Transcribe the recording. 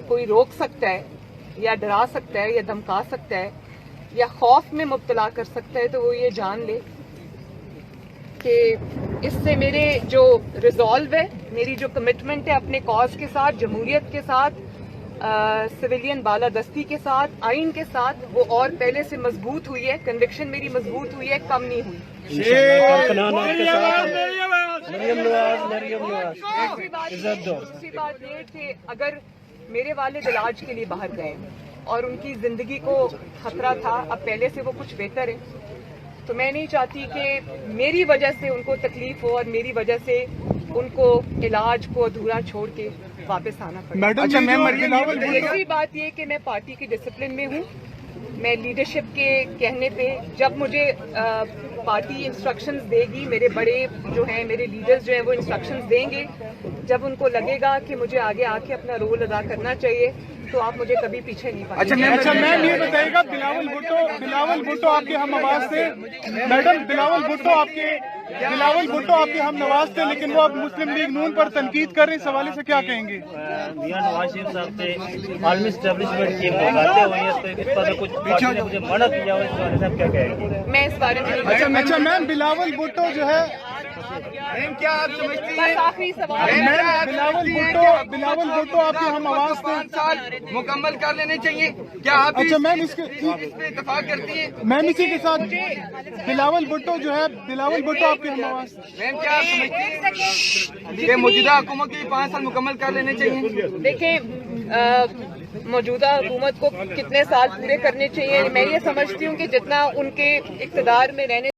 کوئی روک سکتا ہے یا ڈرا سکتا ہے یا دھمکا سکتا ہے یا خوف میں مبتلا کر سکتا ہے تو وہ یہ جان لے کہ اس سے میرے جو ریزالو ہے، میری جو کمٹمنٹ ہے اپنے کاز کے ساتھ، جمہوریت کے ساتھ، سویلین بالادستی کے ساتھ، آئین کے ساتھ، وہ اور پہلے سے مضبوط ہوئی ہے. کنوکشن میری مضبوط ہوئی ہے، کم نہیں ہوئی. دوسری بات یہ کہ اگر میرے والد علاج کے لیے باہر گئے اور ان کی زندگی کو خطرہ تھا، اب پہلے سے وہ کچھ بہتر ہے، تو میں نہیں چاہتی کہ میری وجہ سے ان کو تکلیف ہو اور میری وجہ سے ان کو علاج کو ادھورا چھوڑ کے واپس آنا پڑے. دوسری بات یہ کہ میں پارٹی کی ڈسپلن میں ہوں. میں لیڈرشپ کے کہنے پہ جب مجھے پارٹی انسٹرکشنز دے گی، میرے بڑے جو ہیں، میرے لیڈرز جو ہیں وہ انسٹرکشنز دیں گے، جب ان کو لگے گا کہ مجھے آگے آ کے اپنا رول ادا کرنا چاہیے تو آپ مجھے کبھی پیچھے نہیں پائیں گے. اچھا میم یہ بتائیے گا، بلاول بھٹو آپ کے ہم آواز تھے. میڈم بلاول بھٹو آپ کے ہم نواز تھے، لیکن وہ اب مسلم لیگ نون پر تنقید کر رہے ہیں. اس حوالے سے کیا کہیں گے؟ میاں نواز شریف صاحب سے عالمی اسٹیبلشمنٹ کی باتیں ہوئی ہیں، تو اس پر کچھ پارٹی نے مجھے منع کیا، اس بارے میں آپ کیا کہیں گے؟ میں اس بارے میں اچھا میم بلاول بھٹو جو ہے، کیا آپ سمجھتی ہیں بس آخری سوال بلاول بھٹو آپ کے ہم آواز تھے. 5 سال مکمل کر لینے چاہیے، کیا آپ اچھا میم اس پہ اتفاق کرتی ہیں؟ میم اسی کے ساتھ بلاول بھٹو جو ہے، بلاول بھٹو آپ کے ہم آواز. میم کیا آپ سمجھتی ہیں کہ موجودہ حکومت کے 5 سال مکمل کر لینے چاہیے؟ دیکھیں، موجودہ حکومت کو کتنے سال پورے کرنے چاہیے، میں یہ سمجھتی ہوں کہ جتنا ان کے اقتدار میں رہنے